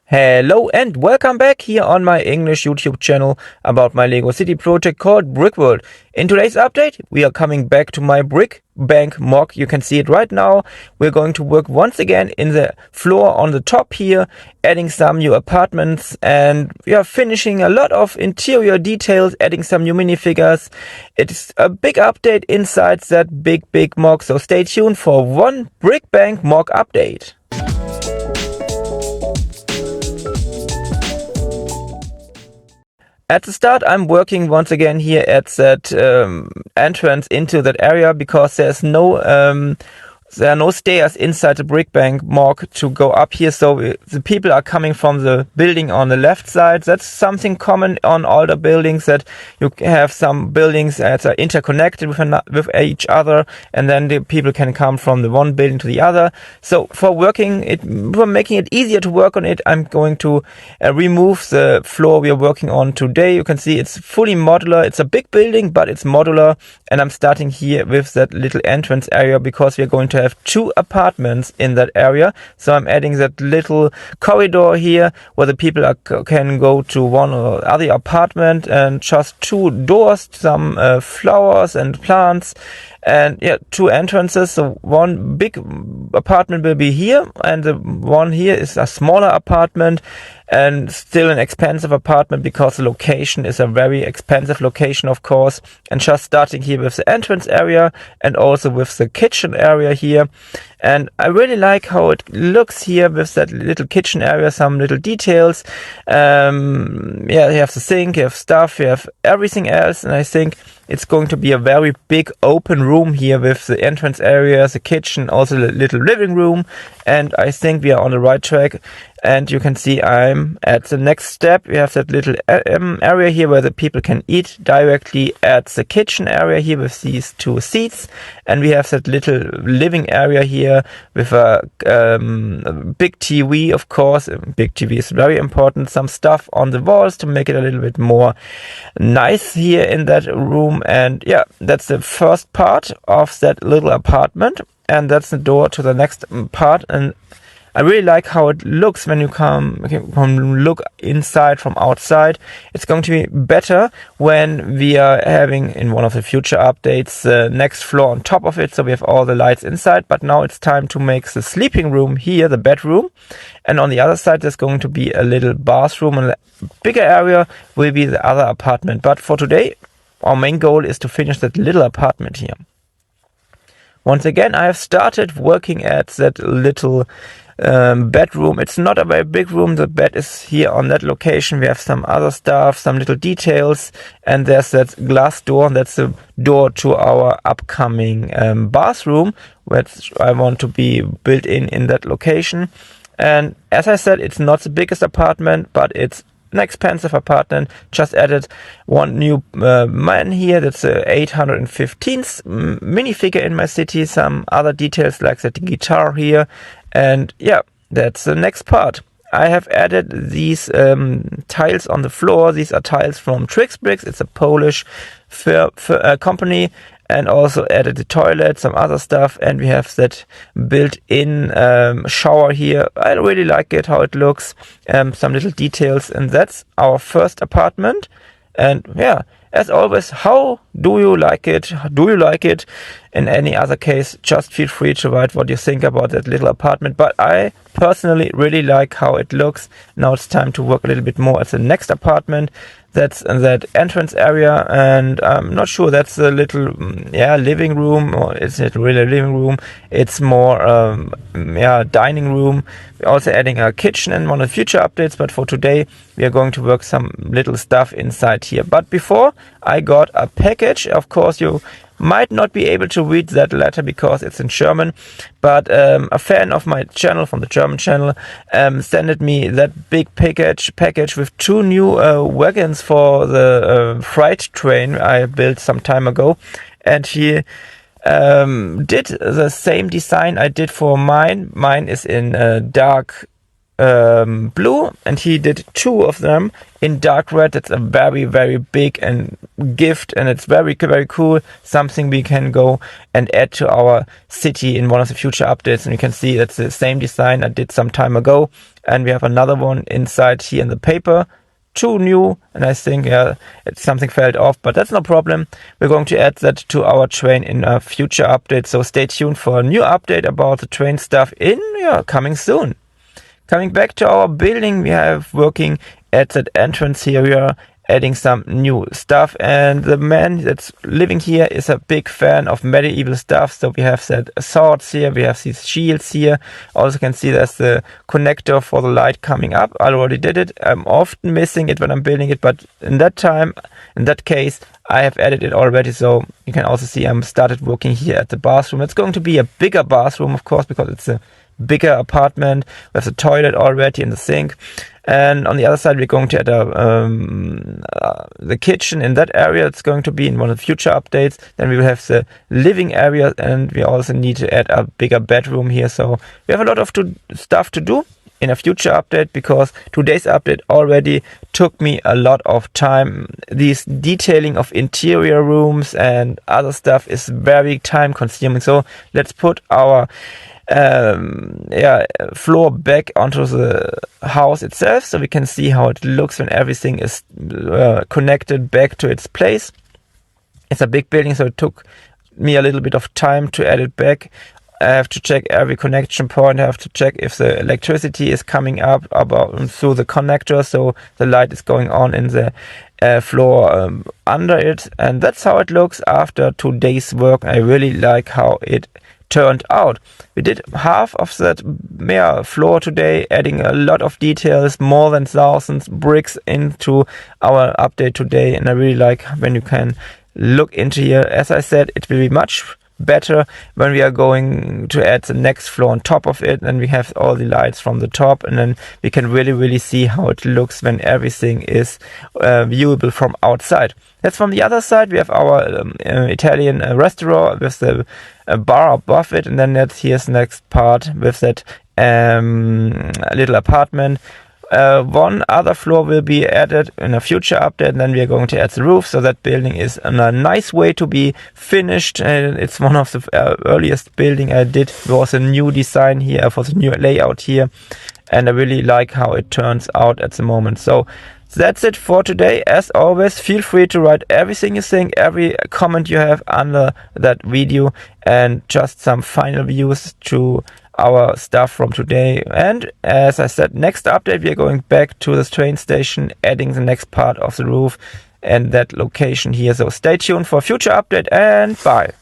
Hello and welcome back here on my English YouTube channel about my Lego City project called Brick World. In today's update, we are coming back to my brick bank mock. You can see it right now. We're going to work once again in the floor on the top here, adding some new apartments, and we are finishing a lot of interior details, adding some new minifigures. It's a big update inside that big mock, so stay tuned for one brick bank mock update. At the start, I'm working once again here at that entrance into that area because there are no stairs inside the brick bank mock to go up here, so the people are coming from the building on the left side. That's something common on all the buildings, that you have some buildings that are interconnected with each other, and then the people can come from the one building to the other. So for making it easier to work on it, I'm going to remove the floor we are working on today. You can see it's fully modular. It's a big building, but it's modular, and I'm starting here with that little entrance area because we are going to have two apartments in that area. So I'm adding that little corridor here where the people can go to one or other apartment, and just two doors, some flowers and plants, and two entrances. So one big apartment will be here, and the one here is a smaller apartment, and still an expensive apartment because the location is a very expensive location, of course. And just starting here with the entrance area and also with the kitchen area here. And I really like how it looks here with that little kitchen area, some little details. You have the sink, you have stuff, you have everything else, and I think it's going to be a very big open room here with the entrance area, the kitchen, also the little living room, and I think we are on the right track. And you can see I'm at the next step. We have that little area here where the people can eat directly at the kitchen area here with these two seats. And we have that little living area here with a big TV, of course. A big TV is very important. Some stuff on the walls to make it a little bit more nice here in that room. And that's the first part of that little apartment. And that's the door to the next part. And I really like how it looks when you look inside from outside. It's going to be better when we are having, in one of the future updates, the next floor on top of it, so we have all the lights inside. But now it's time to make the sleeping room here, the bedroom. And on the other side, there's going to be a little bathroom, and a bigger area will be the other apartment. But for today, our main goal is to finish that little apartment here. Once again, I have started working at that little bedroom. It's not a very big room. The bed is here on that location. We have some other stuff, some little details, and there's that glass door. That's the door to our upcoming bathroom, which I want to be built in that location. And as I said, it's not the biggest apartment, but it's an expensive apartment. Just added one new man here. That's a 815th minifigure in my city. Some other details like that guitar here. And that's the next part. I have added these tiles on the floor. These are tiles from Trix Bricks. It's a Polish company. And also added the toilet, some other stuff, and we have that built-in shower here. I really like it, how it looks, some little details, and that's our first apartment. And as always, how do you like it? Do you like it? In any other case, just feel free to write what you think about that little apartment. But I personally really like how it looks. Now it's time to work a little bit more at the next apartment. That's that entrance area, and I'm not sure that's a little living room, or is it really a living room? It's more dining room. We're also adding a kitchen in one of the future updates, but for today we are going to work some little stuff inside here. But before, I got a package. Of course, you might not be able to read that letter because it's in German, but a fan of my channel, from the German channel, sent me that big package with two new wagons for the freight train I built some time ago. And he did the same design I did for mine. Mine is in dark blue, and he did two of them in dark red. It's a very, very big and gift, and it's very, very cool. Something we can go and add to our city in one of the future updates. And you can see that's the same design I did some time ago. and we have another one inside here in the paper. 2 new, and I think something fell off, but that's no problem. We're going to add that to our train in a future update, so stay tuned for a new update about the train stuff coming soon. Coming back to our building, we have working at that entrance here. We are adding some new stuff, and the man that's living here is a big fan of medieval stuff. So we have that swords here, we have these shields here. Also can see there's the connector for the light coming up. I already did it. I'm often missing it when I'm building it, but in that case, I have added it already. So you can also see I'm started working here at the bathroom. It's going to be a bigger bathroom, of course, because it's a bigger apartment. We have the toilet already and the sink. And on the other side, we're going to add the kitchen in that area. It's going to be in one of the future updates. Then we will have the living area, and we also need to add a bigger bedroom here. So we have a lot of stuff to do in a future update, because today's update already took me a lot of time. This detailing of interior rooms and other stuff is very time consuming. So let's put our floor back onto the house itself, so we can see how it looks when everything is connected back to its place. It's a big building, so it took me a little bit of time to add it back. I have to check every connection point. I have to check if the electricity is coming up through the connector, so the light is going on in the floor under it. And that's how it looks after today's work. I really like how it turned out. We did half of that floor today, adding a lot of details, more than 1,000 bricks into our update today, and I really like when you can look into here. As I said, it will be much better when we are going to add the next floor on top of it, and we have all the lights from the top, and then we can really see how it looks when everything is viewable from outside. That's from the other side. We have our Italian restaurant with the bar above it, and then here's the next part with that little apartment. One other floor will be added in a future update, and then we are going to add the roof, so that building is in a nice way to be finished. And it's one of the earliest building I did. There was a new design here for the new layout here, and I really like how it turns out at the moment. So that's it for today. As always, feel free to write everything you think, every comment you have under that video, and just some final views to our stuff from today. And as I said, next update we are going back to this train station, adding the next part of the roof and that location here. So stay tuned for a future update, and bye.